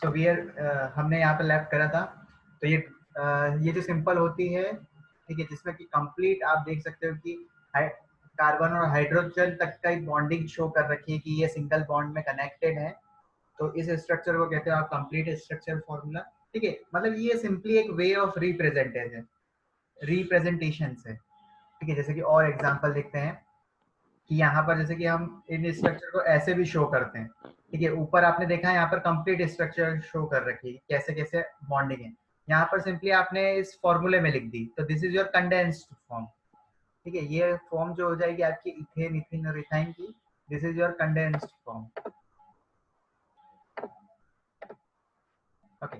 So we are हमने यहाँ पे लेफ्ट करा था। तो ये जो सिंपल होती है, ठीक है, जिसमें कि कंप्लीट आप देख सकते हो कि कार्बन और हाइड्रोजन तक का बॉन्डिंग शो कर रखी है कि ये सिंगल बॉन्ड में कनेक्टेड है। तो इस स्ट्रक्चर को कहते हैं आप कंप्लीट स्ट्रक्चर फॉर्मूला। ठीक है, मतलब ये सिंपली एक वे ऑफ रिप्रेजेंटेशन है। ठीक है, जैसे कि और एग्जांपल देखते हैं कि यहाँ पर जैसे कि हम इन स्ट्रक्चर को ऐसे भी शो करते हैं। ठीक है, ऊपर आपने देखा है यहाँ पर कंप्लीट स्ट्रक्चर शो कर रखी है, कैसे कैसे बॉन्डिंग है। यहाँ पर सिंपली आपने इस फॉर्मूले में लिख दी, तो this is your condensed form. ठीक है, ये फॉर्म जो हो जाएगी आपकी इथेन, इथीन और इथाइन की, this is your condensed form. Okay,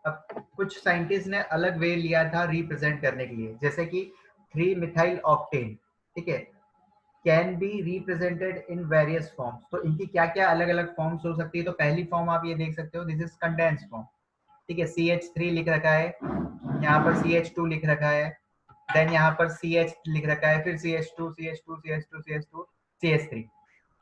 अब कुछ साइंटिस्ट ने अलग वे लिया था रिप्रेजेंट करने के लिए, जैसे कि 3 मिथाइल ऑक्टेन। ठीक है, can be represented in various forms. तो इनकी क्या क्या अलग अलग फॉर्म्स हो सकती है। तो पहली फॉर्म आप ये देख सकते हो, दिस इज कंडेंस फॉर्म। ठीक है, CH3 लिख रखा है, यहाँ पर CH2 लिख रखा है, देन यहाँ पर CH लिख रखा है, फिर CH2 CH2 CH2 CH2 CH3।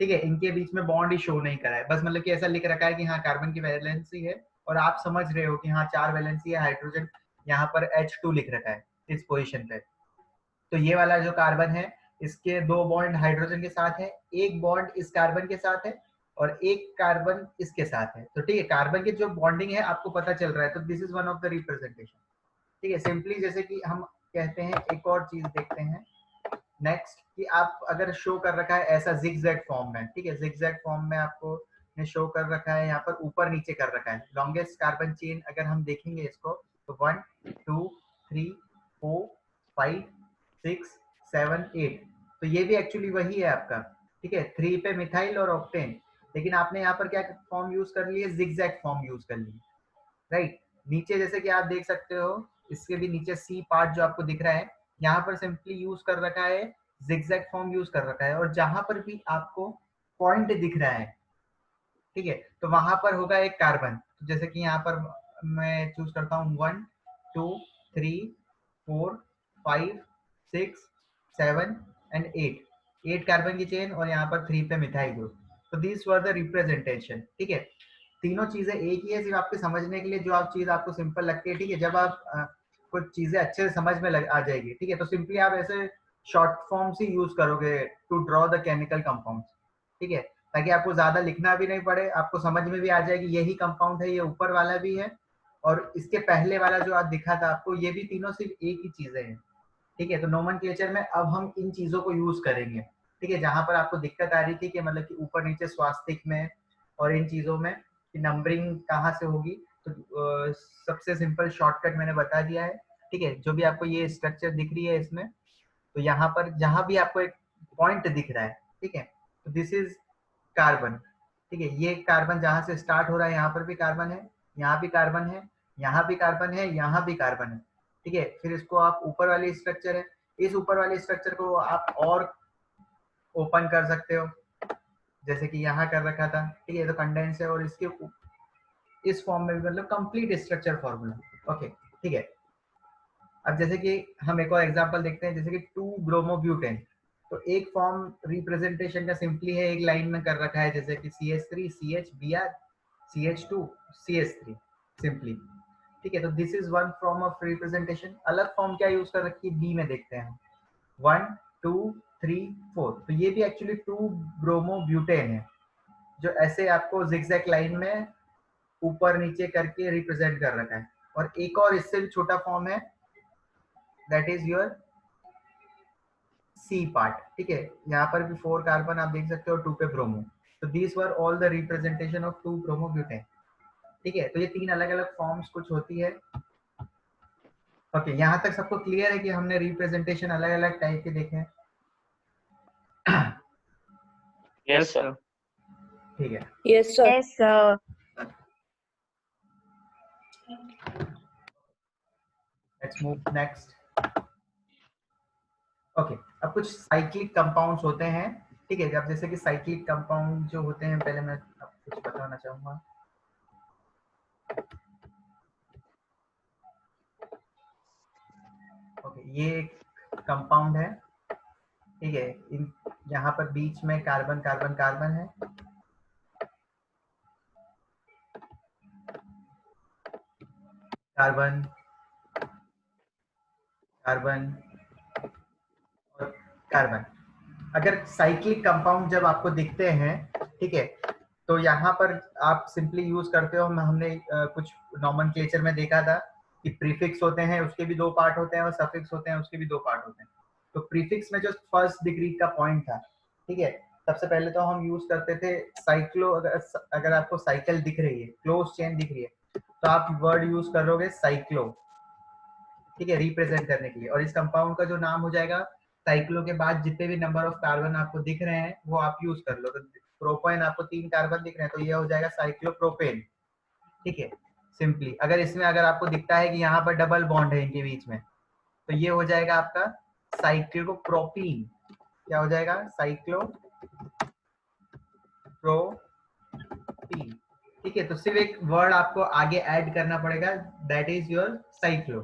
ठीक है, इनके बीच में बॉन्ड ही शो नहीं करा है, बस मतलब कि ऐसा लिख रखा है कि हाँ कार्बन की वैलेंसी है, और आप समझ रहे हो कि हाँ 4 वैलेंसी है, हाइड्रोजन यहाँ पर H2 लिख रखा है इस पोजीशन पे। तो ये वाला जो कार्बन है, इसके 2 बॉन्ड हाइड्रोजन के साथ है, एक बॉन्ड इस कार्बन के साथ है, और एक कार्बन इसके साथ है। तो ठीक है, कार्बन की जो बॉन्डिंग है आपको पता चल रहा है, तो this is one of the representation. ठीक है, सिंपली जैसे कि हम कहते हैं, एक और चीज देखते हैं नेक्स्ट, कि आप अगर शो कर रखा है ऐसा जिगजैग फॉर्म में। ठीक है, जिगजैग फॉर्म में आपको ने शो कर रखा है, यहाँ पर ऊपर नीचे कर रखा है लॉन्गेस्ट कार्बन चेन। अगर हम देखेंगे इसको, तो 1 2 3 4 5 6 7 8, तो ये भी एक्चुअली वही है आपका। ठीक है, 3 पे मिथाइल और ऑक्टेन, लेकिन आपने यहाँ पर क्या फॉर्म यूज कर ली है, जिगजैग फॉर्म यूज कर ली, राइट। नीचे जैसे कि आप देख सकते हो, इसके भी नीचे सी पार्ट जो आपको दिख रहा है, यहाँ पर सिंपली यूज कर रखा है, जिगजैग फॉर्म यूज कर रखा है, और जहां पर भी आपको पॉइंट दिख रहा है, ठीक है, तो वहां पर होगा एक कार्बन। तो जैसे कि यहाँ पर मैं चूज करता हूँ 1 2 3 4 5 6 7 एंड 8 कार्बन की चेन, और यहाँ पर 3 पे मिथाइल ग्रुप। तो दिस वर द रिप्रेजेंटेशन। ठीक है, तीनों चीजें एक ही है, सिर्फ आपके समझने के लिए जो आप चीज आपको सिंपल लगती है। ठीक है, जब आप कुछ चीजें अच्छे से समझ में आ जाएगी, ठीक है, तो सिंपली आप ऐसे शॉर्ट फॉर्म्स ही यूज करोगे to draw the chemical compounds. ठीक है, ताकि आपको ज्यादा लिखना भी नहीं पड़े, आपको समझ में भी आ जाएगी यही कंपाउंड है, ये ऊपर वाला भी है, और इसके पहले वाला जो आप दिखा था आपको, ये भी तीनों सिर्फ एक ही चीजें हैं। ठीक है, तो नोमेनक्लेचर में अब हम इन चीजों को यूज करेंगे। ठीक है, जहां पर आपको दिक्कत आ रही थी कि मतलब कि ऊपर नीचे स्वास्तिक में और इन चीजों में कि नंबरिंग कहाँ से होगी, तो सबसे सिंपल शॉर्टकट मैंने बता दिया है। ठीक है, जो भी आपको ये स्ट्रक्चर दिख रही है इसमें, तो यहाँ पर जहां भी आपको एक पॉइंट दिख रहा है, ठीक है, तो दिस इज कार्बन। ठीक है, ये कार्बन जहां से स्टार्ट हो रहा है, यहाँ पर भी कार्बन है, यहाँ भी कार्बन है, यहाँ भी कार्बन है, यहाँ भी कार्बन है। ठीक है, फिर इसको आप ऊपर वाली स्ट्रक्चर है, इस ऊपर वाले स्ट्रक्चर को आप और ओपन कर सकते हो, जैसे कि यहाँ कर रखा था। ठीक है, तो कंडेंस है, और इसके इस फॉर्म में भी मतलब कंप्लीट स्ट्रक्चर फॉर्मूला। ओके, ठीक है। अब जैसे कि हम एक और एग्जांपल देखते हैं, जैसे कि 2 ब्रोमोब्यूटेन। तो एक फॉर्म रिप्रेजेंटेशन का सिंपली है, एक लाइन में कर रखा है, जैसे कि CH3 CHBr CH2 CH3 simply. ठीक है, तो this is one form of representation. अलग फॉर्म क्या यूज कर रखी है, बी में देखते हैं, 1 2 3 4। तो ये भी एक्चुअली 2 ब्रोमोब्यूटेन है, जो ऐसे आपको जिगजैग लाइन में ऊपर नीचे करके रिप्रेजेंट कर रखा है। और एक और इससे भी छोटा फॉर्म है, that is your C part. ठीक है, यहाँ पर भी 4 कार्बन आप देख सकते हो, 2 पे ब्रोमो। तो these were all the representation of 2 bromobutane. ठीक है, तो ये 3 अलग अलग फॉर्म्स कुछ होती है। ओके, यहाँ तक सबको क्लियर है कि हमने रिप्रेजेंटेशन अलग अलग टाइप के देखे हैं। Yes sir. ठीक है, yes sir. Yes sir. Let's move next. Okay, अब कुछ साइक्लिक कंपाउंड्स होते हैं। ठीक है, अब जैसे कि साइक्लिक कंपाउंड जो होते हैं, पहले मैं आपको कुछ बताना चाहूंगा। ओके, ये एक कंपाउंड है। ठीक है, इन यहाँ पर बीच में कार्बन कार्बन कार्बन है। कार्बन, कार्बन और कार्बन। अगर साइक्लिक कंपाउंड जब आपको दिखते हैं, ठीक है, तो यहाँ पर आप सिंपली यूज करते हो, हमने कुछ नॉमेनक्लेचर में देखा था कि प्रीफिक्स होते हैं उसके भी दो पार्ट होते हैं और सफिक्स होते हैं उसके भी दो पार्ट होते हैं। तो प्रीफिक्स में जो फर्स्ट डिग्री का पॉइंट था, ठीक है, सबसे पहले तो हम यूज करते थे साइक्लो। अगर आपको साइकिल दिख रही है, क्लोज चेन दिख रही है, तो आप वर्ड यूज करोगे साइक्लो, ठीक है, रिप्रेजेंट करने के लिए। और इस कंपाउंड का जो नाम हो जाएगा, साइक्लो के बाद जितने भी नंबर ऑफ कार्बन आपको दिख रहे हैं वो आप यूज कर लो। तो प्रोपेन आपको 3 कार्बन दिख रहे हैं, तो ये हो जाएगा साइक्लोप्रोपेन, ठीक है, सिंपली। अगर इसमें अगर आपको दिखता है कि यहाँ पर डबल बॉन्ड है इनके बीच में, तो ये हो जाएगा आपका साइक्लोप्रोपीन। क्या हो जाएगा? साइक्लोप्रोपीन, ठीक है। तो सिर्फ एक वर्ड आपको आगे ऐड करना पड़ेगा, दैट इज योर साइक्लो,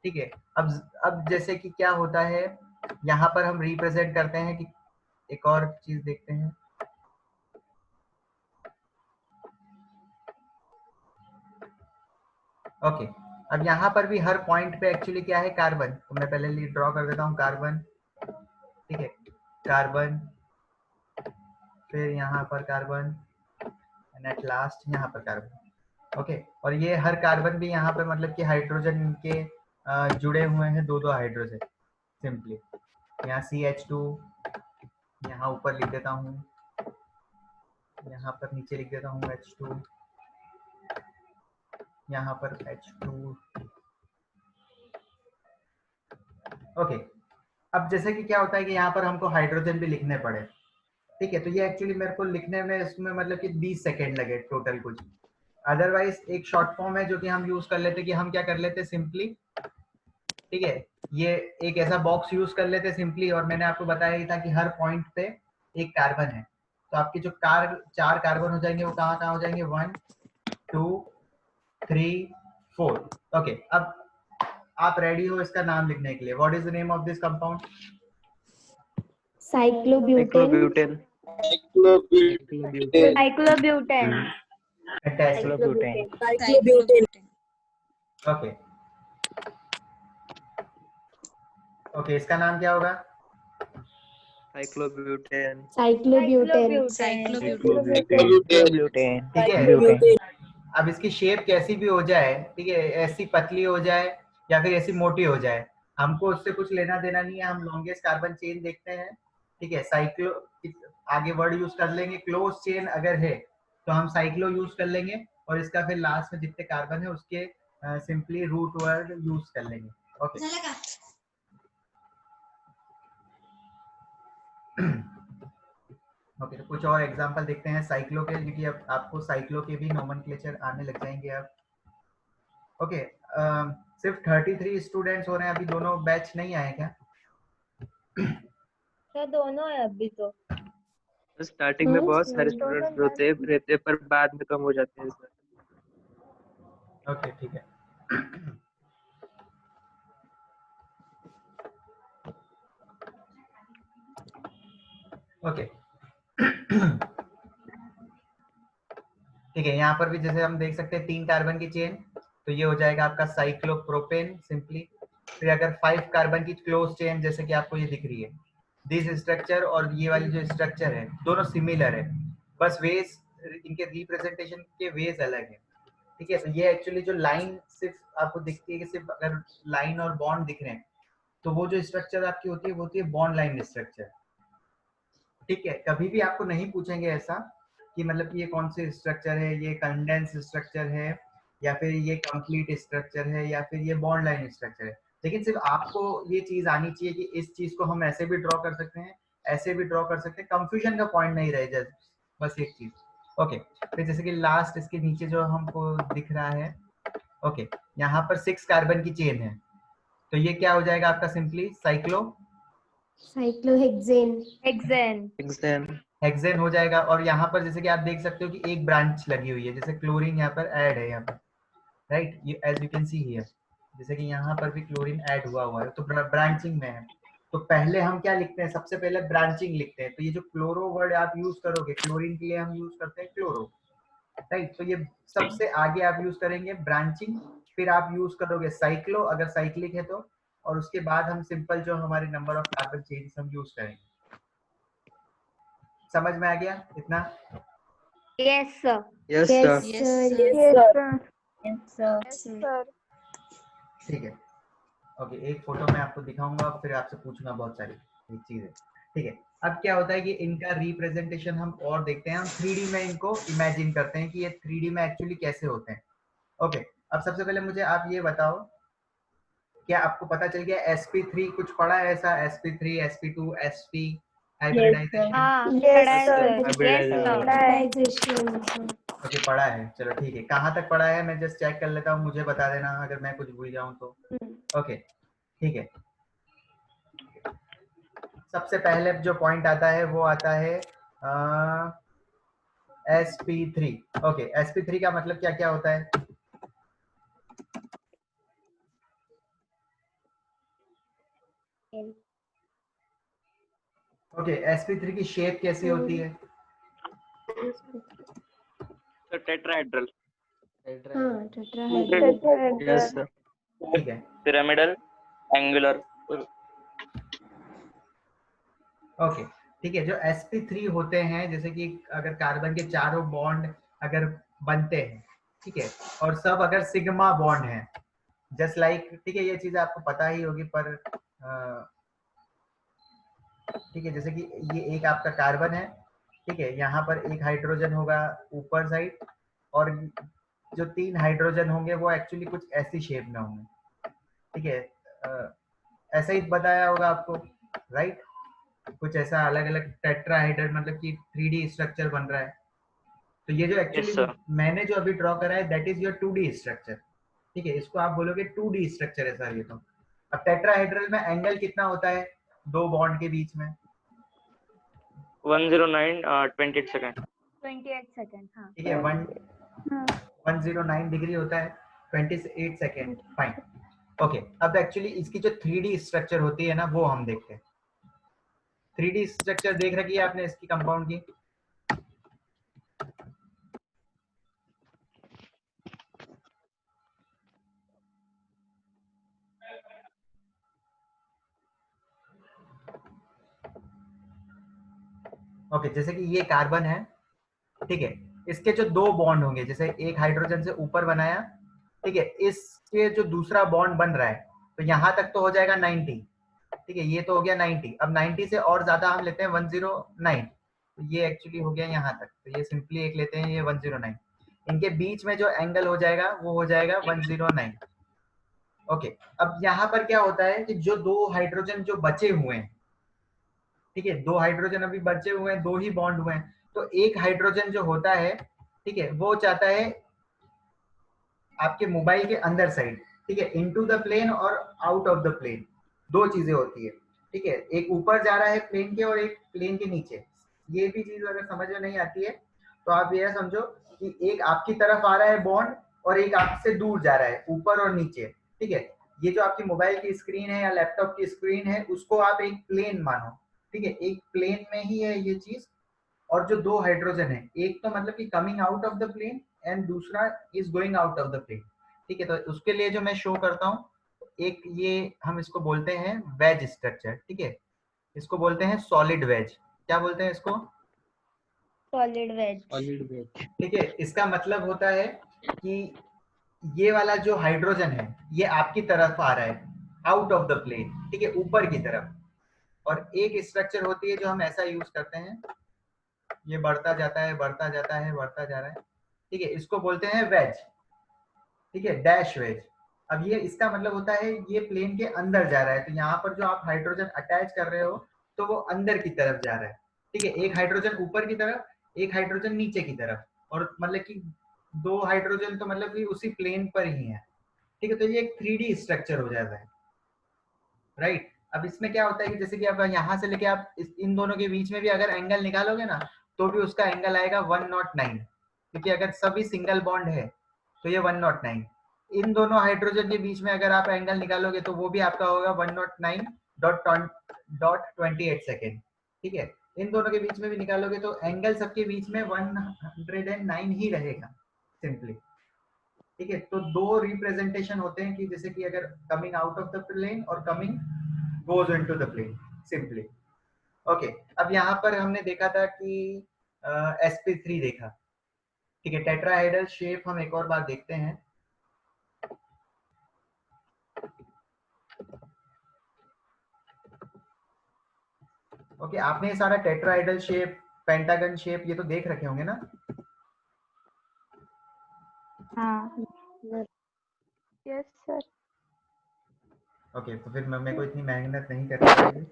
ठीक है। अब जैसे कि क्या होता है, यहाँ पर हम रिप्रेजेंट करते हैं कि एक और चीज देखते हैं। ओके, अब यहाँ पर भी हर पॉइंट पे एक्चुअली क्या है, कार्बन। तो मैं पहले ड्रॉ कर देता हूँ कार्बन, ठीक है, कार्बन, फिर यहाँ पर कार्बन, एंड एट लास्ट यहाँ पर कार्बन। ओके, और ये हर कार्बन भी यहाँ पर मतलब कि हाइड्रोजन के जुड़े हुए हैं, दो दो हाइड्रोजन, सिंपली। यहाँ CH2, यहाँ ऊपर लिख देता हूँ, यहाँ पर नीचे लिख देता हूँ H2, यहाँ पर H2। ओके, अब जैसे कि क्या होता है कि यहाँ पर हमको हाइड्रोजन भी लिखने पड़े, ठीक है। तो ये एक्चुअली मेरे को लिखने में इसमें मतलब कि 20 सेकेंड लगे टोटल कुछ। अदरवाइज एक शॉर्ट फॉर्म है जो कि हम यूज कर लेते, कि हम क्या कर लेते सिंपली, ठीक है, ये एक ऐसा बॉक्स यूज कर लेते सिंपली। और मैंने आपको बताया ही था कि हर पॉइंट पे एक कार्बन है, तो आपके जो 4 कार्बन हो जाएंगे वो कहाँ कहाँ हो जाएंगे, 1 2 3 4। ओके, अब आप रेडी हो इसका नाम लिखने के लिए? What is the name of this compound? Cyclobutane. Cyclobutane. Fantastic. Okay, okay, इसका नाम क्या होगा? साइक्लोब्यूटेन। साइक्लोब्यूटेन। ठीक है। अब इसकी शेप कैसी भी हो जाए, ठीक है, ऐसी पतली हो जाए या फिर ऐसी मोटी हो जाए, हमको उससे कुछ लेना देना नहीं है। हम लॉन्गेस्ट कार्बन चेन देखते हैं, ठीक है। साइक्लो आगे वर्ड यूज कर लेंगे, क्लोज चेन अगर है तो हम साइक्लो यूज कर लेंगे, और इसका फिर लास्ट में जितने कार्बन है उसके सिंपली रूट वर्ड यूज कर लेंगे। ओके, ओके, तो कुछ और एग्जांपल देखते हैं साइक्लो के, क्योंकि अब आपको साइक्लो के भी नोमेनक्लेचर आने लग जाएंगे अब। ओके, सिर्फ 33 स्टूडेंट्स हो रहे हैं अभी, दोनों बैच नहीं आए क्या? क्या दोनों है अभी तो? स्टार्टिंग में बहुत सारे स्टूडेंट्स रहते पर बाद में कम हो जाते हैं सर। ओके, ठीक है। ओके, ठीक है। यहाँ पर भी जैसे हम देख सकते हैं 3 कार्बन की चेन, तो ये हो जाएगा आपका साइक्लोप्रोपेन सिंपली। फिर अगर 5 कार्बन की क्लोज चेन जैसे कि आपको ये दिख रही है, दिस स्ट्रक्चर और ये वाली जो स्ट्रक्चर है दोनों सिमिलर है, बस वेज इनके रिप्रेजेंटेशन के वेज अलग है, ठीक है। तो ये एक्चुअली जो लाइन सिर्फ आपको दिखती है कि सिर्फ अगर लाइन और बॉन्ड दिख रहे हैं, तो वो जो स्ट्रक्चर आपकी होती है वो होती है बॉन्ड लाइन स्ट्रक्चर, ठीक है। कभी भी आपको नहीं पूछेंगे ऐसा कि मतलब ये कौन से स्ट्रक्चर है, ये कंडेंस स्ट्रक्चर है या फिर ये कंप्लीट स्ट्रक्चर है या फिर ये बॉन्ड लाइन स्ट्रक्चर है। लेकिन सिर्फ आपको ये चीज आनी चाहिए कि इस चीज को हम ऐसे भी ड्रॉ कर सकते हैं, ऐसे भी ड्रॉ कर सकते हैं, कंफ्यूजन का पॉइंट नहीं रहे जाए, बस एक चीज। ओके, फिर जैसे कि लास्ट इसके नीचे जो हमको दिख रहा है, ओके, यहाँ पर 6 कार्बन की चेन है, तो ये क्या हो जाएगा आपका सिंपली साइक्लोहेक्सेन। हेक्सेन। हेक्सेन हो जाएगा। और यहाँ पर जैसे कि आप देख सकते हो कि एक ब्रांच लगी हुई है, जैसे क्लोरीन यहाँ पर ऐड है यहाँ पर, right, as you can see here, जैसे कि यहाँ पर भी क्लोरीन ऐड हुआ है, तो ब्रांचिंग में है। तो पहले हम क्या लिखते हैं, सबसे पहले ब्रांचिंग लिखते हैं। तो ये जो क्लोरो वर्ड आप यूज करोगे, क्लोरीन के लिए हम यूज करते हैं क्लोरो, राइट। तो ये सबसे आगे आप यूज करेंगे ब्रांचिंग, फिर आप यूज करोगे साइक्लो अगर साइक्लिक है तो, और उसके बाद हम सिंपल जो हमारे नंबर ऑफ कार्बन चेंज हम यूज करेंगे। समझ में आ गया इतना? Yes, sir. Yes sir. Yes, sir. ठीक है, ओके। एक फोटो मैं आपको दिखाऊंगा, फिर आपसे पूछूंगा बहुत सारी एक चीजें। ठीक है, अब क्या होता है कि इनका रिप्रेजेंटेशन हम और देखते हैं, हम 3D में इनको इमेजिन करते हैं कि ये 3D में एक्चुअली कैसे होते हैं। ओके, अब सबसे पहले मुझे आप ये बताओ, क्या आपको पता चल गया sp3 कुछ पढ़ा है ऐसा? sp3, sp2, sp hybridisation? हाँ, Yes, पढ़ा है sir. sir. Yes, Hybridization. sir. Okay, पढ़ा है, चलो ठीक है। कहाँ तक पढ़ा है मैं जस्ट चेक कर लेता हूँ, मुझे बता देना अगर मैं कुछ भूल जाऊँ तो। ओके, ठीक है। सबसे पहले जो पॉइंट आता है वो आता है sp3। ओके, sp3 का मतलब क्या क्या होता है? ओके, sp3 की शेप कैसी होती है? Sir tetrahedral. Tetrahedral. Yes sir. ठीक है, पिरामिडल, एंगुलर। ओके, ठीक है। जो sp3 होते हैं, जैसे कि अगर कार्बन के चारों बॉन्ड अगर बनते हैं, ठीक है, और सब अगर सिग्मा बॉन्ड है, जस्ट लाइक, ठीक है, ये चीज आपको पता ही होगी, पर ठीक है, जैसे कि ये एक आपका कार्बन है, ठीक है, यहाँ पर एक हाइड्रोजन होगा ऊपर साइड, और जो 3 हाइड्रोजन होंगे वो एक्चुअली कुछ ऐसी शेप में होंगे। ठीक है, ऐसा ही बताया होगा आपको, राइट? कुछ ऐसा अलग अलग टेट्राहेड्रल, मतलब कि 3D स्ट्रक्चर बन रहा है। तो ये जो एक्चुअली Yes, sir. मैंने जो अभी ड्रॉ करा है that is your 2D structure. ठीक है, इसको आप बोलोगे 2D स्ट्रक्चर है सर ये तो। अब टेट्राहेड्रल में एंगल कितना होता है दो बॉन्ड के बीच में? 109 28 सेकंड। 28 सेकंड, हाँ। ठीक है, 109 डिग्री होता है, 28 सेकेंड। Fine, okay. अब एक्चुअली इसकी जो 3D स्ट्रक्चर होती है ना वो हम देखते हैं। 3D स्ट्रक्चर देख रखी है आपने इसकी कंपाउंड की? ओके, जैसे कि ये कार्बन है, ठीक है, इसके जो दो बॉन्ड होंगे, जैसे एक हाइड्रोजन से ऊपर बनाया, ठीक है, इसके जो दूसरा बॉन्ड बन रहा है, तो यहाँ तक तो हो जाएगा 90। ठीक है, ये तो हो गया 90। अब 90 से और ज्यादा हम लेते हैं 109, तो ये एक्चुअली हो गया यहाँ तक, तो ये सिंपली एक लेते हैं, ये 109। इनके बीच में जो एंगल हो जाएगा वो हो जाएगा 109। ओके, अब यहाँ पर क्या होता है कि जो दो हाइड्रोजन जो बचे हुए हैं, ठीक है, दो हाइड्रोजन अभी बचे हुए हैं, दो ही बॉन्ड हुए हैं, तो एक हाइड्रोजन जो होता है, ठीक है, वो चाहता है आपके मोबाइल के अंदर साइड, ठीक है, इनटू द प्लेन और आउट ऑफ द प्लेन, दो चीजें होती है। ठीक है, एक ऊपर जा रहा है प्लेन के और एक प्लेन के नीचे। ये भी चीज अगर समझ में नहीं आती है तो आप यह समझो कि एक आपकी तरफ आ रहा है बॉन्ड और एक आपसे दूर जा रहा है, ऊपर और नीचे। ठीक है, ये जो आपकी मोबाइल की स्क्रीन है या लैपटॉप की स्क्रीन है उसको आप एक प्लेन मानो। ठीक है, एक प्लेन में ही है ये चीज, और जो दो हाइड्रोजन है, एक तो मतलब कि coming out of the plane and दूसरा is going out of the plane. ठीक है, तो उसके लिए जो मैं शो करता हूँ, एक ये हम इसको बोलते हैं वेज स्ट्रक्चर। ठीक है, इसको बोलते हैं सॉलिड वेज। क्या बोलते हैं इसको? Solid wedge. ठीक है, इसका मतलब होता है कि ये वाला जो हाइड्रोजन है ये आपकी तरफ आ रहा है आउट ऑफ द प्लेन, ठीक है, ऊपर की तरफ। और एक स्ट्रक्चर होती है जो हम ऐसा यूज करते हैं, ये बढ़ता जाता है, बढ़ता जाता है, बढ़ता जा रहा है, ठीक है, इसको बोलते हैं वेज। ठीक है, डैश वेज। अब ये इसका मतलब होता है ये प्लेन के अंदर जा रहा है, तो यहाँ पर जो आप हाइड्रोजन अटैच कर रहे हो तो वो अंदर की तरफ जा रहा है। ठीक है, एक हाइड्रोजन ऊपर की तरफ, एक हाइड्रोजन नीचे की तरफ, और मतलब कि दो हाइड्रोजन तो मतलब कि उसी प्लेन पर ही है। ठीक है, तो ये एक 3D स्ट्रक्चर हो जाता है, राइट? अब इसमें क्या होता है कि जैसे कि अब यहाँ से लेके आप इन दोनों के बीच में भी अगर एंगल निकालोगे ना तो भी उसका एंगल आएगा 109, क्योंकि अगर सभी सिंगल बॉन्ड है तो ये 109। इन दोनों हाइड्रोजन के बीच में अगर आप एंगल निकालोगे तो वो भी आपका होगा 109.28 सेकेंड। ठीक है, इन दोनों के बीच में भी निकालोगे तो एंगल सबके बीच में 109 ही रहेगा सिंपली। ठीक है, तो दो रिप्रेजेंटेशन होते हैं कि जैसे कि अगर coming out of the plane और coming goes into the plane simply. Okay, अब यहाँ पर हमने देखा था कि sp3 देखा, ठीक है। टेट्राहेड्रल शेप हम एक और बार देखते हैं। ओके, आपने ये सारा टेट्राहेड्रल शेप, पेंटागन शेप ये तो देख रखे होंगे ना? हाँ। Yes sir. ओके, तो फिर मेरे को इतनी मेहनत नहीं करनी पड़ेगी।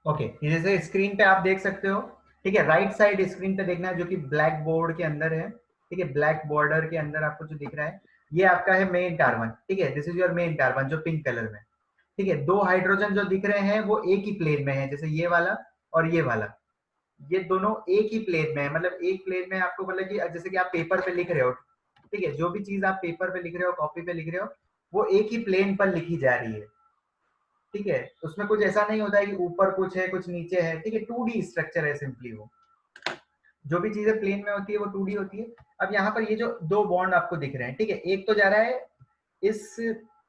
ओके, ये जैसे स्क्रीन पे आप देख सकते हो, ठीक है। राइट साइड स्क्रीन पे देखना है जो कि ब्लैक बोर्ड के अंदर है, ठीक है। ब्लैक बॉर्डर के अंदर आपको जो दिख रहा है ये आपका है मेन कार्बन, ठीक है। This is your main carbon जो पिंक कलर में, ठीक है। दो हाइड्रोजन जो दिख रहे हैं वो एक ही प्लेन में है, जैसे ये वाला और ये वाला, ये दोनों एक ही प्लेन में है। मतलब एक प्लेन में आपको मतलब कि जैसे कि आप पेपर पे लिख रहे हो, ठीक है, जो भी चीज आप पेपर पे लिख रहे हो, कॉपी पे लिख रहे हो, वो एक ही प्लेन पर लिखी जा रही है, ठीक है। उसमें कुछ ऐसा नहीं होता है कि ऊपर कुछ है कुछ नीचे है, ठीक है। 2D स्ट्रक्चर है सिंपली, वो जो भी चीजें प्लेन में होती है वो 2D होती है। अब यहाँ पर ये जो दो बॉन्ड आपको दिख रहे हैं, ठीक है, एक तो जा रहा है इस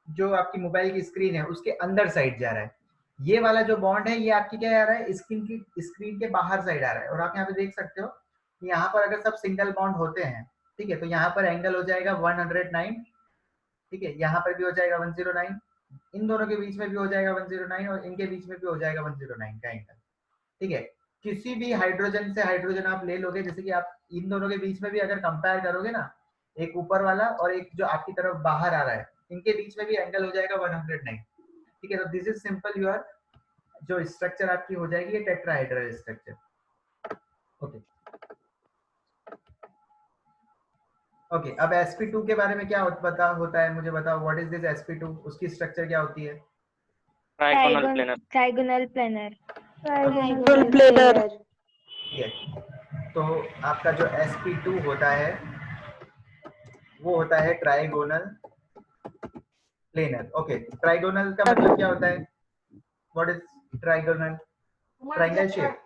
जो आपकी मोबाइल की स्क्रीन है उसके अंदर साइड जा रहा है। ये वाला जो बॉन्ड है ये आपकी क्या आ रहा है, स्क्रीन के बाहर साइड आ रहा है। और आप यहाँ पे देख सकते हो कि यहाँ पर अगर सब सिंगल बॉन्ड होते हैं, ठीक है, तो यहाँ पर एंगल हो जाएगा 109, ठीक है। यहाँ पर भी हो जाएगा 109, इन दोनों के बीच में भी हो जाएगा 109 और इनके बीच में भी हो जाएगा 109 का एंगल, ठीक है। किसी भी हाइड्रोजन से हाइड्रोजन आप ले लोगे, जैसे कि आप इन दोनों के बीच में भी अगर कंपेयर करोगे ना, एक ऊपर वाला और एक जो आपकी तरफ बाहर आ रहा है, इनके बीच में भी एंगल हो जाएगा 109, ठीक है। तो दिस इज सिंपल योर जो स्ट्रक्चर आपकी हो जाएगी ये टेट्राहेड्रल स्ट्रक्चर। ओके ओके, अब sp2 के बारे में क्या पता होता है मुझे बताओ, व्हाट इज दिस sp2, उसकी स्ट्रक्चर क्या होती है? Trigonal planar. Trigonal planar. Trigonal planar. ठीक है, तो आपका जो sp2 होता है वो होता है ट्राइगोनल प्लेनर। ओके, ट्राइगोनल का मतलब क्या होता है? What is trigonal? Triangle shape.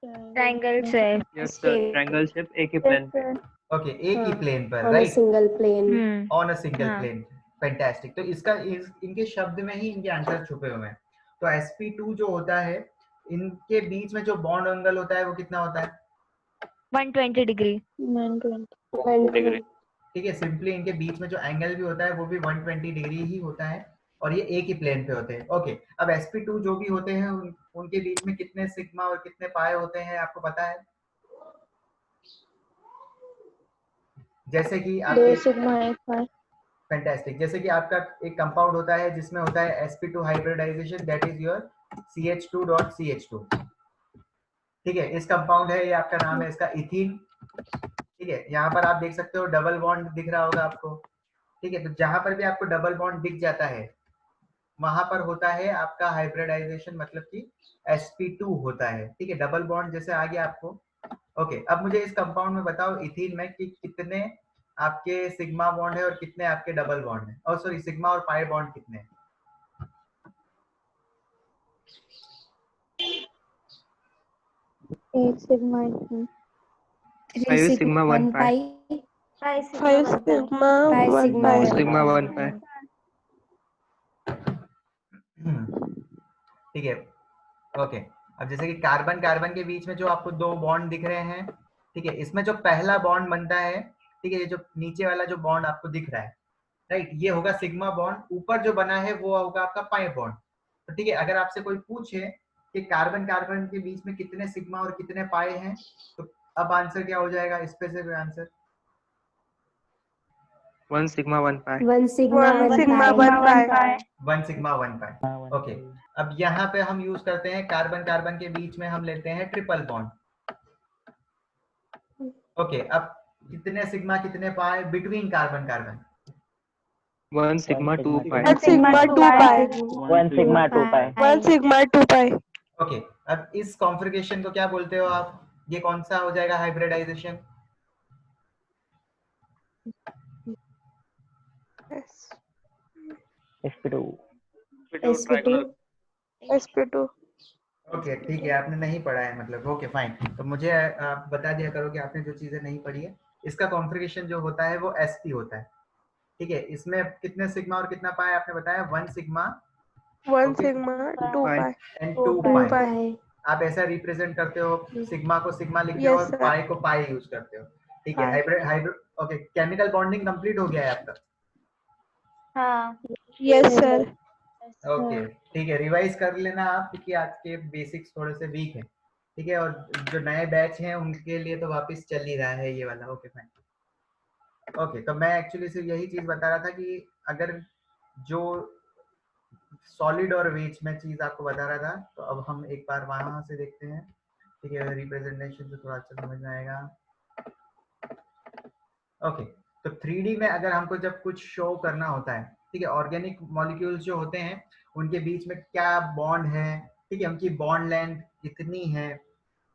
Triangle shape. Yes sir, triangle shape एक ही प्लेन पे। ओके, एक ही प्लेन पर, on a right, single plane. On a single हाँ। प्लेन। फैंटास्टिक। तो इसका इनके शब्द में ही इनके आंसर छुपे हुए हैं। तो sp2 जो होता है, इनके बीच में जो बॉन्ड एंगल होता है वो कितना होता है? 120 डिग्री। 120 डिग्री। ठीक है, सिंपली इनके बीच में जो एंगल भी होता है वो भी 120 डिग्री ही होता है और ये एक ही प्लेन पे होते हैं। ओके, अब sp2 जो भी होते हैं उनके बीच में कितने सिग्मा और कितने पाई होते हैं आपको पता है? जैसे कि 2 आपके सिग्मा 1 पाई। फैंटास्टिक। जैसे कि आपका एक कंपाउंड होता है जिसमें होता है sp2 hybridisation, that is your CH2.CH2, ठीक है। इस कंपाउंड है, ये आपका नाम है इसका इथीन, ठीक है। यहाँ पर आप देख सकते हो डबल बॉन्ड दिख रहा होगा आपको, ठीक है। तो जहां पर भी आपको डबल बॉन्ड दिख जाता है वहां पर होता है आपका हाइब्रिडाइजेशन, मतलब कि sp2 होता है, ठीक है। डबल बॉन्ड जैसे आ गया आपको। ओके, अब मुझे इस कंपाउंड में बताओ इथीन में कि कितने आपके सिग्मा बॉन्ड है और कितने आपके डबल बॉन्ड है, और सॉरी सिग्मा और पाई बॉन्ड कितने हैं? एक सिग्मा 5 सिग्मा 1 पाई। 5 सिग्मा 1 पाई। सिग्मा 1 पाई। ठीक है, ओके। अब जैसे कि कार्बन कार्बन के बीच में जो आपको दो बॉन्ड दिख रहे हैं, ठीक है, इसमें जो पहला बॉन्ड बनता है, ठीक है, ये जो नीचे वाला जो बॉन्ड आपको दिख रहा है, राइट, ये होगा सिग्मा बॉन्ड। ऊपर जो बना है वो होगा आपका पाई बॉन्ड। तो ठीक है, अगर आपसे कोई पूछे कि कार्बन कार्बन के बीच में कितने सिग्मा और कितने पाई हैं, तो अब आंसर क्या हो जाएगा इस पे से? आंसर 1 सिग्मा 1 पाई। 1 सिग्मा 1 पाई। 1 सिग्मा 1 पाई। ओके, अब यहाँ पे हम यूज करते हैं कार्बन कार्बन के बीच में हम लेते हैं ट्रिपल बॉन्ड। ओके, अब कितने सिग्मा कितने पाई बिटवीन कार्बन कार्बन? 1 सिग्मा 2 पाई। 1 सिग्मा 2 पाई। 1 sigma 2 pi. 1 सिग्मा 2 पाई। ओके, अब इस कॉन्फ़िगरेशन को क्या बोलते हो आप? ये कौन सा हो जाएगा hybridisation? sp2 trigonal. sp2 okay ठीक है, आपने नहीं पढ़ा है मतलब, ओके फाइन। तो मुझे आप बता दिया करो कि आपने जो चीजें नहीं पढ़ी है। इसका कॉन्फ़िगरेशन जो होता है वो sp होता है, ठीक है। इसमें कितने सिग्मा और कितना पाई आपने बताया? 1 sigma 1 sigma 2 pi pi and 2 2 pi. pi आप ऐसा रिप्रेजेंट करते हो, सिग्मा को सिग्मा लिखते हो yes और sir पाई को पाई यूज करते हो, ठीक है। pi hybrid hybrid okay, chemical bonding complete हो गया है आपका? हाँ yes sir ओके ठीक है, रिवाइज कर लेना आप, क्योंकि आज के बेसिक्स थोड़े से वीक हैं, ठीक है। और जो नए बैच हैं उनके लिए तो वापस चल ही रहा है ये वाला, ओके फाइन। ओके, तो मैं एक्चुअली सिर्फ यही चीज बता रहा था कि अगर जो सॉलिड और वेज में चीज आपको बता रहा था, तो अब हम एक बार वहां से देखते हैं, ठीक है। रिप्रेजेंटेशन से थोड़ा अच्छा समझ में आएगा। ओके, तो 3D में अगर हमको जब कुछ शो करना होता है, ठीक है, ऑर्गेनिक मॉलिक्यूल्स जो होते हैं उनके बीच में क्या बॉन्ड है, ठीक है, उनकी बॉन्ड लेंथ कितनी है,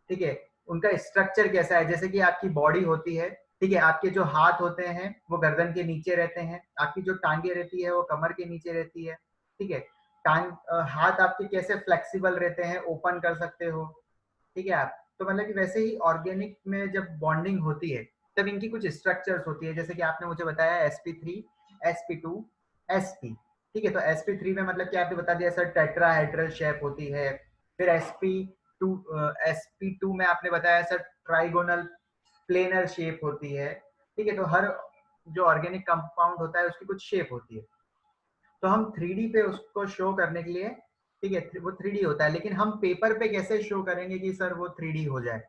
ठीक है, उनका स्ट्रक्चर कैसा है। जैसे कि आपकी बॉडी होती है, ठीक है, आपके जो हाथ होते हैं वो गर्दन के नीचे रहते हैं, आपकी जो टांगे रहती है वो कमर के नीचे रहती है, ठीक है। हाथ आपके कैसे फ्लेक्सिबल रहते हैं, ओपन कर सकते हो, ठीक है आप। तो मतलब कि वैसे ही ऑर्गेनिक में जब बॉन्डिंग होती है तब इनकी कुछ स्ट्रक्चर्स होती है, जैसे कि आपने मुझे बताया sp3 sp2 sp, ठीक है। तो sp3 में मतलब कि आपने बता दिया सर टेट्राहेड्रल शेप होती है। फिर sp2 में आपने बताया सर ट्राइगोनल प्लेनर शेप होती है, ठीक है। तो हर जो ऑर्गेनिक कंपाउंड होता है उसकी कुछ शेप होती है। तो हम 3D पे उसको शो करने के लिए, ठीक है, वो 3D होता है, लेकिन हम पेपर पे कैसे शो करेंगे कि सर वो 3D हो जाए,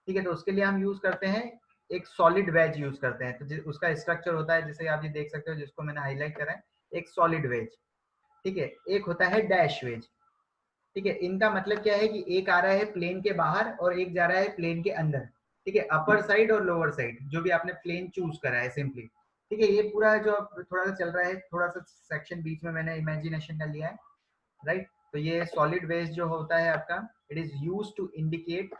ठीक है। तो उसके लिए हम यूज करते हैं एक सॉलिड वेज यूज करते हैं। तो उसका स्ट्रक्चर होता है जैसे आप ये देख सकते हो, जिसको मैंने हाईलाइट करा है, एक सॉलिड वेज, ठीक है। एक होता है डैश वेज, ठीक है। इनका मतलब क्या है कि एक आ रहा है प्लेन के बाहर और एक जा रहा है प्लेन के अंदर, ठीक है। अपर साइड और लोअर साइड जो भी आपने प्लेन चूज करा है सिंपली, ठीक है। ये पूरा जो थोड़ा सा चल रहा है, थोड़ा सा सेक्शन बीच में मैंने इमेजिनेशन का लिया है, राइट। तो ये सॉलिड वेज जो होता है आपका, it is use to indicate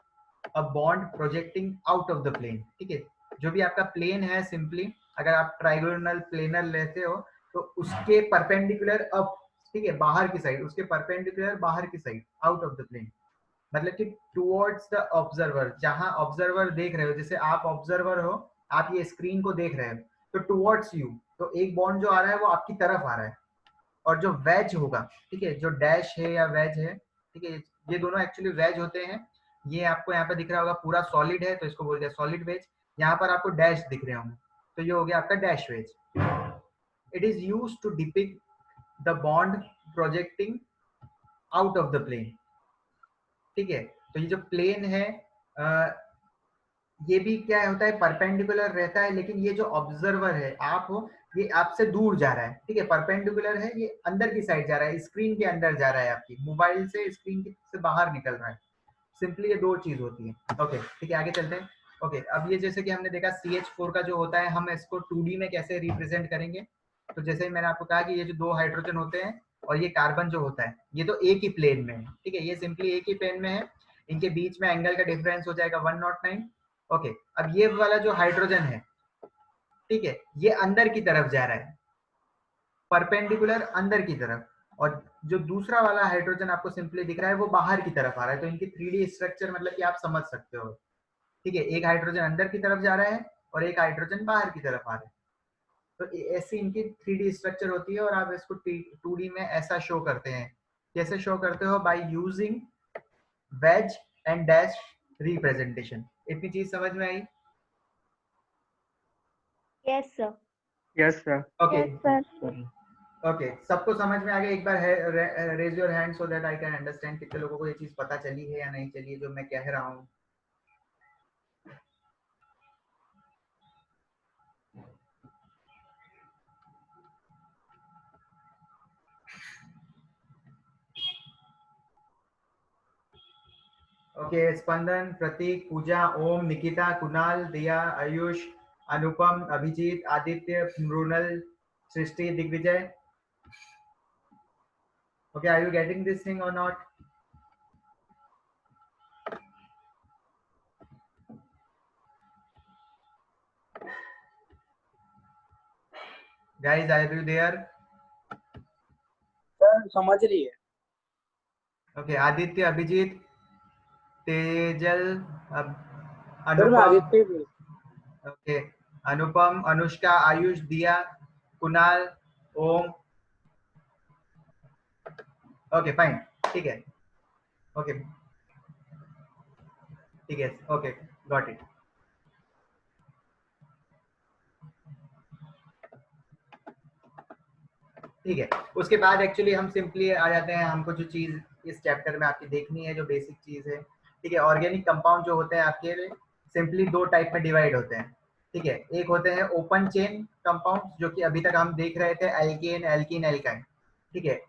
a bond projecting out of the plane, ठीक है। जो भी आपका प्लेन है, सिंपली अगर आप ट्राइगोनल प्लेनर लेते हो तो उसके परपेंडिकुलर अप, ठीक है, बाहर की साइड, उसके परपेंडिकुलर बाहर की side, out of the plane, मतलब कि टुवर्ड्स द ऑब्जर्वर। जहां ऑब्जर्वर देख रहे हो, जैसे आप ऑब्जर्वर हो, आप ये स्क्रीन को देख रहे हो, तो टुवर्ड्स यू, तो एक बॉन्ड जो आ रहा है वो आपकी तरफ आ रहा है। और जो वेज होगा, ठीक है, जो डैश है या वेज है, ठीक है, ये दोनों एक्चुअली वेज होते हैं। ये आपको यहाँ पे दिख रहा होगा पूरा सॉलिड है तो इसको बोल दिया सॉलिड वेज। यहाँ पर आपको डैश दिख रहे होंगे तो ये हो गया आपका dash wedge. It is use to depict the bond projecting out of the plane, ठीक है। तो ये जो प्लेन है, ये भी क्या होता है, परपेंडिकुलर रहता है, लेकिन ये जो ऑब्जर्वर है आप हो, ये आपसे दूर जा रहा है, ठीक है। परपेंडिकुलर है, ये अंदर की साइड जा रहा है, स्क्रीन के अंदर जा रहा है, आपकी मोबाइल से स्क्रीन से बाहर निकल रहा है। सिंपली ये दो चीज होती है। ओके ठीक है, आगे चलते हैं। ओके, अब ये जैसे कि हमने देखा CH4 का जो होता है, हम इसको 2D में कैसे रिप्रेजेंट करेंगे। तो जैसे ही मैंने आपको कहा कि ये जो दो हाइड्रोजन होते हैं और ये कार्बन जो होता है, ये तो एक ही प्लेन में है, ठीक है, ये सिंपली एक ही प्लेन में है। इनके बीच में एंगल का डिफरेंस हो जाएगा 109। ओके, अब ये वाला जो हाइड्रोजन है, ठीक है, ये अंदर की तरफ जा रहा है, परपेंडिकुलर अंदर की तरफ। और जो दूसरा वाला हाइड्रोजन आपको सिंपली दिख रहा है वो बाहर की तरफ आ रहा है। तो इनकी 3D स्ट्रक्चर मतलब कि आप समझ सकते हो, ठीक है। एक हाइड्रोजन अंदर की तरफ जा रहा है और एक हाइड्रोजन बाहर की तरफ आ रहा है। तो ऐसी इनकी 3D स्ट्रक्चर होती है और आप इसको 2D में ऐसा शो करते हैं। कैसे शो करते हो? By using wedge and dash representation. इतनी चीज समझ में आई? Yes sir. Yes sir. Okay yes sir okay, सबको समझ में आ गया? एक बार raise your hand so that I can understand कितने लोगों को ये चीज पता चली है या नहीं चली है जो मैं कह रहा हूँ। Okay, Spandan, Pratik, Pooja, Om, Nikita, Kunal, Diya, Ayush, Anupam, Abhijit, Aditya, Mrinal, Srishti, Digvijay. Okay, are you getting this thing or not? Guys are you there? Sir समझ रही है। ओके, आदित्य, अभिजीत, तेजल, अब सर मैं अनुपम, आदित्य भी। ओके, अनुपम, अनुष्का, आयुष, दिया, कुणाल, ओम। ओके फाइन, ठीक है, ओके ठीक है, ओके, गॉट इट। ठीक है, उसके बाद एक्चुअली हम सिंपली आ जाते हैं, हमको जो चीज इस चैप्टर में आपकी देखनी है, जो बेसिक चीज है, ठीक है। ऑर्गेनिक कंपाउंड जो होते हैं आपके सिंपली दो टाइप में डिवाइड होते हैं, ठीक है। एक होते हैं ओपन चेन कंपाउंड, जो कि अभी तक हम देख रहे थे, एल्केन, एल्कीन, एल्काइन, ठीक है।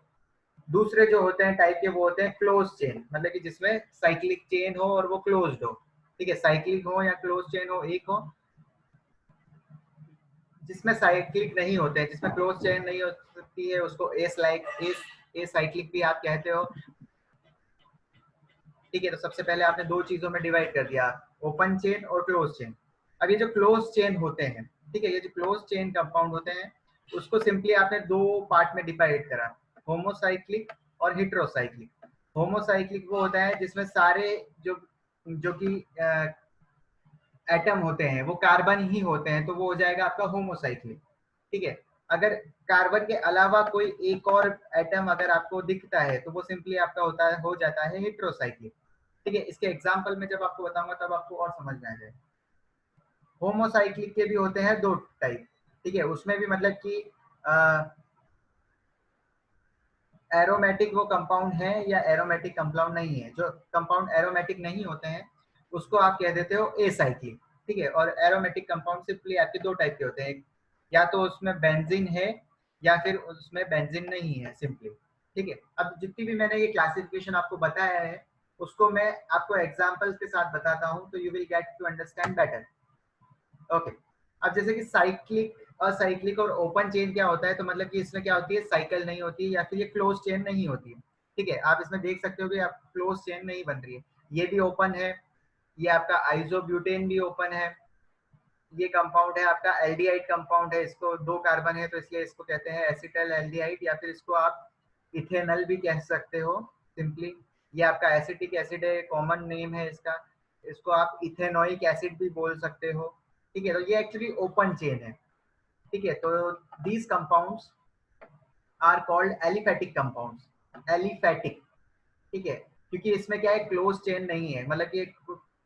दूसरे जो होते हैं टाइप के, वो होते हैं क्लोज चेन, मतलब कि जिसमें साइक्लिक चेन हो और वो क्लोज्ड हो, ठीक है। साइक्लिक हो या क्लोज चेन हो, एक हो। जिसमें साइक्लिक नहीं होते हैं, जिसमें क्लोज चेन नहीं हो सकती है, उसको ए साइक्लिक भी आप कहते हो, ठीक है। तो सबसे पहले आपने दो चीजों में डिवाइड कर दिया, ओपन चेन और क्लोज चेन। अब ये जो क्लोज चेन होते हैं, ठीक है, ये जो क्लोज चेन कंपाउंड होते हैं, उसको सिंपली आपने दो पार्ट में डिवाइड करा, होमोसाइक्लिक और हेटेरोसाइक्लिक। होमोसाइक्लिक वो होता है जिसमें सारे जो जो कि एटम होते हैं वो कार्बन ही होते हैं, तो वो हो जाएगा आपका होमोसाइक्लिक, ठीक है। अगर कार्बन के अलावा कोई एक और एटम अगर आपको दिखता है, तो वो सिंपली आपका होता है, हो जाता है हेटेरोसाइक्लिक, ठीक है। इसके एग्जांपल में जब आपको बताऊंगा तब आपको और समझ में आ जाएगा। होमोसाइक्लिक के भी होते हैं दो टाइप, ठीक है। उसमें भी मतलब कि एरोमेटिक वो कंपाउंड है या एरोमेटिक कंपाउंड नहीं है। जो कंपाउंड एरोमेटिक नहीं होते हैं उसको आप कह देते हो एसाइक्लिक, ठीक है। और एरोमेटिक कंपाउंड सिंपली आपके दो टाइप के होते हैं, या तो उसमें बेंजीन है या फिर उसमें बेंजीन नहीं है, सिंपली, ठीक है। अब जितनी भी मैंने ये क्लासिफिकेशन आपको बताया है, उसको मैं आपको एग्जांपल्स के साथ बताता हूँ, तो you will get to understand better. Okay, अब जैसे कि साइक्लिक, असाइक्लिक और ओपन चेन क्या होता है, तो मतलब कि इसमें क्या होती है, साइकिल नहीं होती है या फिर ये क्लोज चेन नहीं होती है, ठीक है। आप इसमें देख सकते हो कि आप क्लोज चेन नहीं बन रही है, ये भी ओपन है, ये आपका आइसोब्यूटेन भी ओपन है, ये कंपाउंड है आपका एल्डिहाइड कंपाउंड है, इसको दो कार्बन है तो इसलिए इसको कहते हैं एसिटल एल्डिहाइड, या फिर इसको आप इथेनल भी कह सकते हो सिंपली। ये आपका एसिटिक एसिड है, कॉमन नेम है इसका, इसको आप इथेनोइक एसिड भी बोल सकते हो, ठीक है। तो ये एक्चुअली ओपन चेन है, ठीक है। तो these compounds are called aliphatic compounds, aliphatic, ठीक है। क्योंकि इसमें क्या है, क्लोज चेन नहीं है, मतलब कि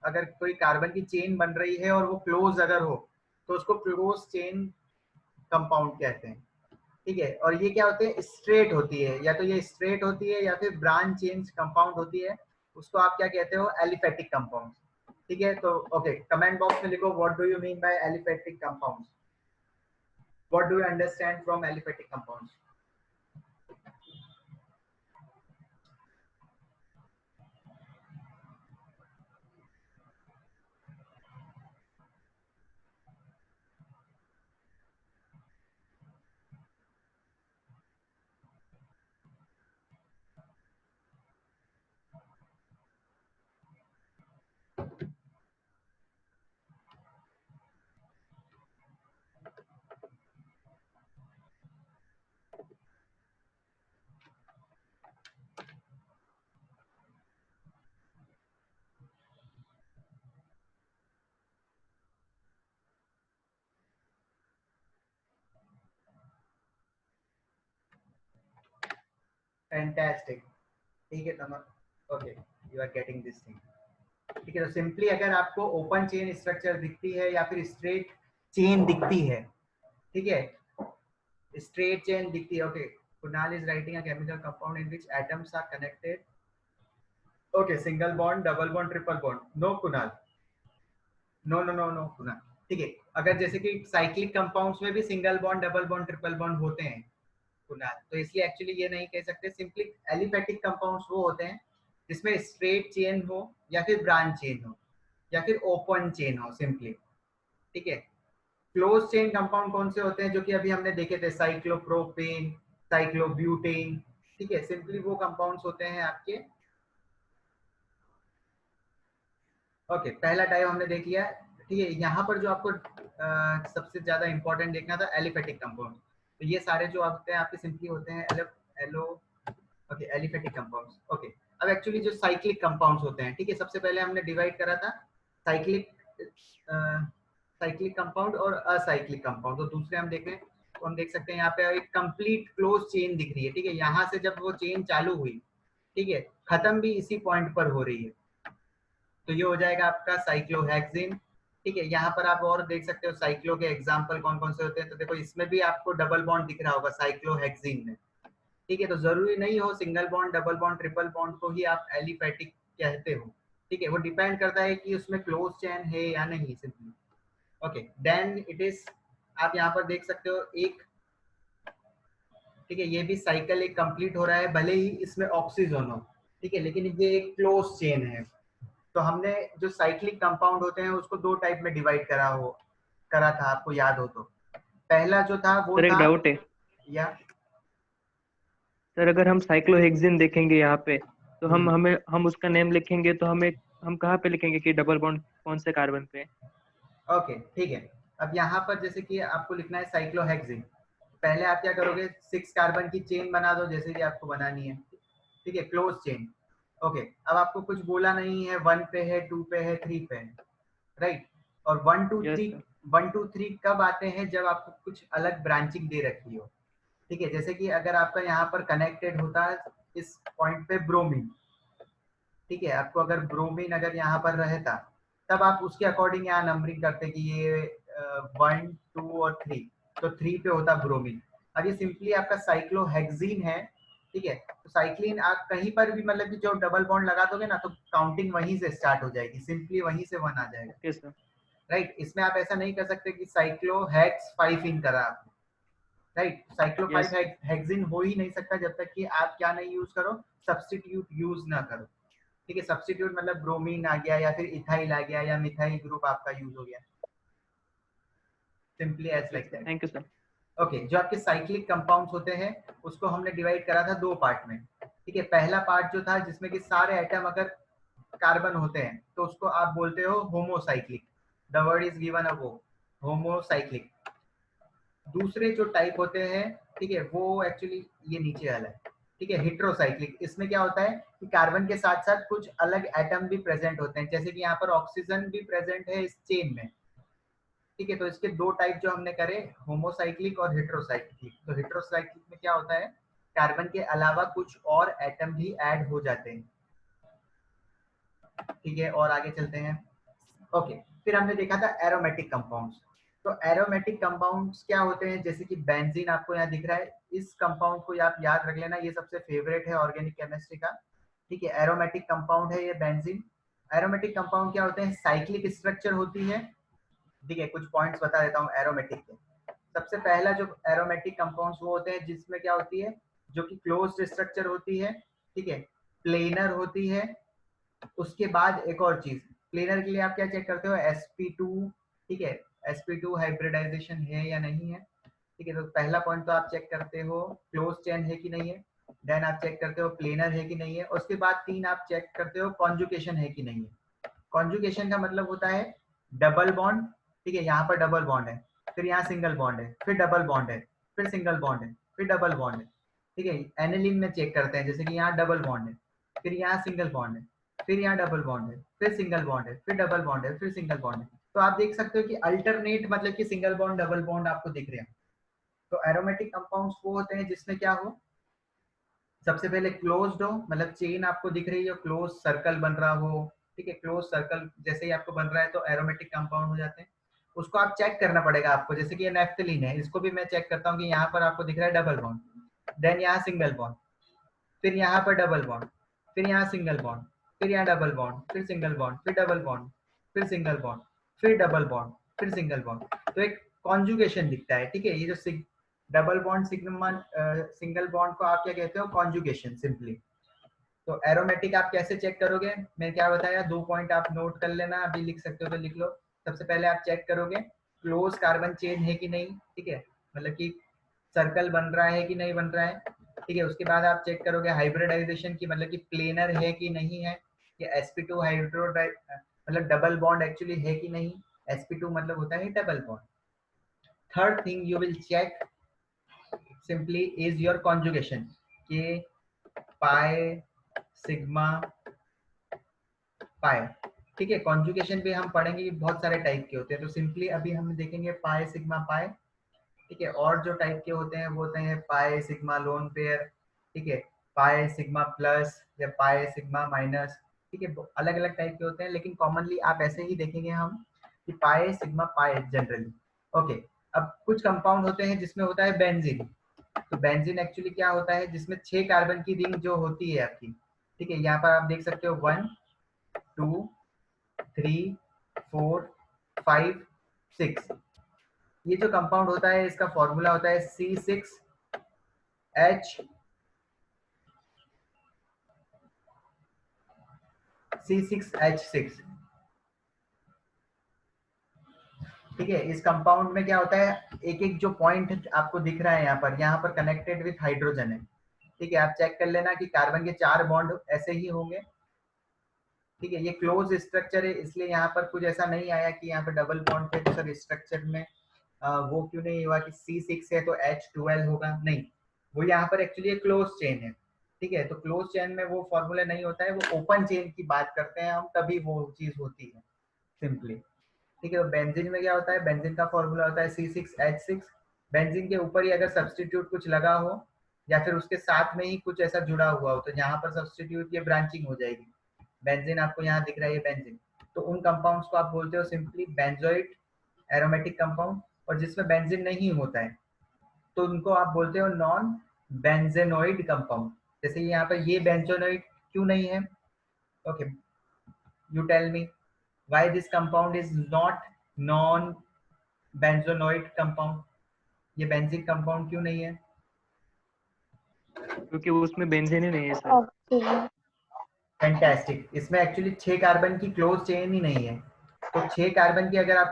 अगर कोई कार्बन की चेन बन रही है और वो क्लोज अगर हो, तो उसको क्लोज चेन कंपाउंड कहते हैं, ठीक है। और ये क्या होते हैं, स्ट्रेट होती है, या तो ये स्ट्रेट होती है या फिर ब्रांच चेन कंपाउंड होती है, उसको आप क्या कहते हो, एलिफेटिक कंपाउंड, ठीक है। तो ओके, कमेंट बॉक्स में लिखो what do you mean by aliphatic compounds, what do you understand from aliphatic compounds. Fantastic, ठीक है तमाम, okay, you are getting this thing, ठीक है। तो सिंपली अगर आपको ओपन चेन स्ट्रक्चर दिखती है या फिर स्ट्रेट चेन दिखती है, ठीक है, स्ट्रेट चेन दिखती है, okay. Kunal is writing a chemical compound in which atoms are connected. Okay, single bond, double bond, triple bond. No, Kunal. No no no no Kunal. ठीक है, अगर जैसे कि साइक्लिक कंपाउंड्स में भी single bond, double bond, triple bond होते हैं Kunal, तो इसलिए एक्चुअली ये नहीं कह सकते। सिंपली एलिफेटिक कंपाउंड्स वो होते हैं जिसमें स्ट्रेट चेन हो या फिर ब्रांच चेन हो या फिर ओपन चेन हो, सिंपली, ठीक है। क्लोज चेन कंपाउंड कौन से होते हैं, जो कि अभी हमने देखे थे, साइक्लोप्रोपेन, साइक्लोब्यूटेन, ठीक है। सिंपली वो कंपाउंड्स होते हैं आपके, ओके। पहला टाइप हमने देख लिया, ठीक है। यहाँ पर जो आपको सबसे ज्यादा इंपॉर्टेंट देखना था, एलिफेटिक कंपाउंड, तो ये सारे जो होते हैं आपके सिंपली होते हैं एलो ओके एलिफेटिक कंपाउंड्स। ओके, अब एक्चुअली जो साइक्लिक कंपाउंड्स होते हैं, ठीक है, सबसे पहले हमने डिवाइड करा था साइक्लिक कंपाउंड और असाइक्लिक कंपाउंड। तो दूसरे हम देखें तो हम देख सकते हैं यहाँ पे एक कंप्लीट क्लोज चेन दिख रही है, ठीक है, यहाँ से जब वो चेन चालू हुई, ठीक है, खत्म भी इसी पॉइंट पर हो रही है, तो ये हो जाएगा आपका साइक्लोहेक्सिन। ठीक है, यहाँ पर आप और देख सकते हो साइक्लो के एग्जाम्पल कौन कौन से होते हैं। तो देखो इसमें भी आपको डबल बॉन्ड दिख रहा होगा साइक्लोहेक्सिन में, ठीक है। तो जरूरी नहीं हो single bond, double bond, triple bond को ही आप एलिफेटिक कहते हो, ठीक है, वो डिपेंड करता है कि उसमें क्लोज चेन है या नहीं simply. Okay, then it is, आप यहाँ पर देख सकते हो एक, ठीक है, ये भी साइकिल एक कंप्लीट हो रहा है, भले ही इसमें ऑक्सीजन हो, ठीक है, लेकिन ये एक क्लोज चेन है। तो हमने जो साइक्लिक कंपाउंड होते हैं उसको दो टाइप में डिवाइड करा था, आपको याद हो तो। पहला जो था वो सर एक था डाउट है या सर, अगर हम साइक्लोहेक्सिन देखेंगे यहाँ पे तो हम उसका नेम लिखेंगे तो हम कहाँ पे लिखेंगे कि डबल बॉन्ड कौन से कार्बन पे है? ओके ठीक है, अब यहाँ पर जैसे कि आपको लिखना है साइक्लोहेक्सिन, पहले आप क्या करोगे 6 कार्बन की चेन बना दो जैसे कि आपको बनानी है, ठीक है, क्लोज चेन। ओके, अब आपको कुछ बोला नहीं है 1 पे है, 2 पे है, 3 पे है, राइट। और 1 2 Yes, 3 sir. 1 2 3 कब आते हैं, जब आपको कुछ अलग ब्रांचिंग दे रखी हो, ठीक है, जैसे कि अगर आपका यहाँ पर कनेक्टेड होता है इस पॉइंट पे ब्रोमीन, ठीक है, आपको अगर ब्रोमीन अगर यहाँ पर रहता तब आप उसके अकॉर्डिंग यहाँ नंबरिंग करते कि ये 1 2 और 3, तो 3 पे होता ब्रोमीन। अब ये सिंपली आपका साइक्लोहेक्सिन है, ठीक है। तो साइक्लिन आप कहीं पर भी मतलब कि जो डबल बॉन्ड लगा दोगे ना तो काउंटिंग वहीं से स्टार्ट हो जाएगी, सिंपली वहीं से 1 आ जाएगा, ओके सर। राइट। इसमें आप ऐसा नहीं कर सकते कि साइक्लोहेक्स 5 इन करा आपने, राइट। Cyclo 5 Yes. हेक्सिन हो ही नहीं सकता जब तक कि आप क्या नहीं यूज करो, सब्स्टिट्यूट यूज ना करो, ठीक है। सब्स्टिट्यूट मतलब ब्रोमीन आ गया या फिर इथाइल आ गया या मिथाइल ग्रुप आपका यूज हो गया, simply as Okay, like sir. That. Thank you, sir. Okay, जो आपके साइक्लिक कंपाउंड्स होते हैं उसको हमने डिवाइड करा था 2 पार्ट में, ठीक है। पहला पार्ट जो था जिसमें कि सारे एटम अगर कार्बन होते हैं तो उसको आप बोलते हो homocyclic, the word is given a वो होमोसाइक्लिक। दूसरे जो टाइप होते हैं, ठीक है, वो एक्चुअली ये नीचे वाला है, ठीक है, हेट्रोसाइक्लिक। इसमें क्या होता है कि कार्बन के साथ साथ कुछ अलग एटम भी प्रेजेंट होते हैं, जैसे कि यहाँ पर ऑक्सीजन भी प्रेजेंट है इस चेन में, ठीक है। तो इसके 2 टाइप जो हमने करे, होमोसाइक्लिक और हेट्रोसाइक्लिक। तो हेट्रोसाइक्लिक में क्या होता है, कार्बन के अलावा कुछ और एटम भी ऐड हो जाते हैं, ठीक है। और आगे चलते हैं। ओके, फिर हमने देखा था एरोमेटिक कंपाउंड्स। तो एरोमेटिक कंपाउंड्स क्या होते हैं, जैसे कि बेंजीन आपको यहाँ दिख रहा है, इस कंपाउंड को आप याद रख लेना, ये सबसे फेवरेट है ऑर्गेनिक केमिस्ट्री का, ठीक है। एरोमेटिक कंपाउंड है ये बेंजीन। एरोमेटिक कंपाउंड क्या होते हैं, साइक्लिक स्ट्रक्चर होती है, ठीक है। कुछ पॉइंट्स बता देता हूँ एरोमेटिक के। सबसे पहला जो एरोमेटिक कंपाउंड्स वो होते हैं जिसमें क्या होती है, जो कि क्लोज्ड स्ट्रक्चर होती है, ठीक है, प्लेनर होती है। उसके बाद एक और चीज, प्लेनर के लिए आप क्या चेक करते हो, sp2, ठीक है, sp2 हाइब्रिडाइजेशन है या नहीं है, ठीक है। तो पहला पॉइंट तो आप चेक करते हो क्लोज चेन है कि नहीं है, देन आप चेक करते हो प्लेनर है कि नहीं है, उसके बाद 3 आप चेक करते हो कॉन्जुगेशन है कि नहीं है। कॉन्जुगेशन का मतलब होता है डबल बॉन्ड, ठीक है, यहाँ पर डबल बॉन्ड है, फिर यहाँ सिंगल बॉन्ड है, फिर डबल बॉन्ड है, फिर सिंगल बॉन्ड है, फिर डबल बॉन्ड है, ठीक है। एनिलीन में चेक करते हैं, जैसे कि यहाँ डबल बॉन्ड है, फिर यहाँ सिंगल बॉन्ड है, फिर यहाँ डबल बॉन्ड है, फिर सिंगल बॉन्ड है, फिर डबल बॉन्ड है, फिर सिंगल बॉन्ड है। तो आप देख सकते हो कि अल्टरनेट मतलब कि सिंगल बॉन्ड डबल बॉन्ड आपको दिख रहे हैं। तो एरोमेटिक कंपाउंड्स वो होते हैं जिसमें क्या हो, सबसे पहले क्लोज्ड हो, मतलब चेन आपको दिख रही है, क्लोज सर्कल बन रहा हो, ठीक है। क्लोज सर्कल जैसे ही आपको बन रहा है तो एरोमेटिक कंपाउंड हो जाते हैं। उसको आप चेक करना पड़ेगा आपको, जैसे कि ये नेफ्थलीन है, इसको भी मैं चेक करता हूँ कि यहाँ पर आपको दिख रहा है डबल बॉन्ड, देन यहाँ सिंगल बॉन्ड, फिर यहाँ पर डबल बॉन्ड, फिर यहाँ सिंगल बॉन्ड, फिर यहाँ डबल बॉन्ड, फिर सिंगल बॉन्ड, फिर डबल बॉन्ड, फिर सिंगल बॉन्ड, फिर डबल बॉन्ड, फिर सिंगल बॉन्ड। तो एक कॉन्जुगेशन दिखता है, ठीक है। ये जो डबल बॉन्ड सिंगल बॉन्ड को आप क्या कहते हो, कॉन्जुगेशन सिंपली। तो एरोमेटिक आप कैसे चेक करोगे, मैं क्या बताया, 2 पॉइंट आप नोट कर लेना, अभी लिख सकते हो तो लिख लो। सबसे पहले आप चेक करोगे क्लोज कार्बन चेन है कि नहीं, ठीक है, मतलब कि सर्कल बन रहा है कि नहीं बन रहा है, ठीक है। उसके बाद आप चेक करोगे हाइब्रिडाइजेशन की, मतलब कि प्लेनर है कि नहीं है, या sp2 हाइड्रोडाइ मतलब डबल बॉन्ड एक्चुअली है कि नहीं, sp2 मतलब होता है double bond. Third thing you will check simply is your conjugation के पाई सिग्मा पाई। ठीक है, कॉन्जुगेशन पे हम पढ़ेंगे कि बहुत सारे टाइप के होते हैं, तो सिंपली अभी हम देखेंगे पाई सिग्मा पाई। ठीक है, और जो टाइप के होते हैं वो होते हैं पाई सिग्मा लोन पेयर, ठीक है, पाई सिग्मा प्लस या पाई सिग्मा माइनस। ठीक है, अलग अलग टाइप के होते हैं, लेकिन कॉमनली आप ऐसे ही देखेंगे हम कि pi sigma pi generally. Okay, अब कुछ कंपाउंड होते हैं जिसमें होता है बेंजीन। तो बेंजीन एक्चुअली क्या होता है, जिसमें 6 कार्बन की रिंग जो होती है आपकी। ठीक है, यहाँ पर आप देख सकते हो 1 2 3 4 5 6। ये जो कंपाउंड होता है इसका फॉर्मूला होता है C6H6। ठीक है, इस कंपाउंड में क्या होता है, एक एक जो पॉइंट आपको दिख रहा है यहाँ पर कनेक्टेड विथ हाइड्रोजन है। ठीक है, आप चेक कर लेना कि कार्बन के 4 बॉन्ड ऐसे ही होंगे। ठीक है, ये क्लोज स्ट्रक्चर है, इसलिए यहाँ पर कुछ ऐसा नहीं आया कि यहाँ पर डबल बॉन्ड थे तो सर स्ट्रक्चर में वो क्यों नहीं हुआ कि C6 है तो H12 होगा, नहीं, वो यहाँ पर एक्चुअली क्लोज चेन है। ठीक है, तो क्लोज चेन में वो फॉर्मूला नहीं होता है, वो ओपन चेन की बात करते हैं हम, तभी वो चीज होती है सिंपली। ठीक है, तो बेंजीन में क्या होता है, बेंजीन का फॉर्मूला होता है C6H6। बेंजीन के ऊपर ही अगर सब्सटीट्यूट कुछ लगा हो या फिर उसके साथ में ही कुछ ऐसा जुड़ा हुआ हो तो यहाँ पर सब्सटीट्यूट ये ब्रांचिंग हो जाएगी। बेंजीन आपको यहाँ दिख रहा है, ये बेंजीन, तो उन कंपाउंड्स को आप बोलते हो सिंपली बेंजोइक एरोमेटिक कंपाउंड। और जिसमें बेंजीन नहीं होता है तो उनको आप बोलते हो नॉन बेंजेनोइड कंपाउंड। जैसे यहाँ पर ये बेंजोनोइड क्यों नहीं है? Okay, you tell me why this compound is not non benzenoid compound? ये बेंजीन कंपाउंड क्यों नहीं है? क्योंकि उसमें बेंजीन ही नहीं है सर। ऑक्सीजन। फैंटास्टिक, इसमें एक्चुअली 6 कार्बन की क्लोज चेन ही नहीं है। तो 6 कार्बन की अगर आप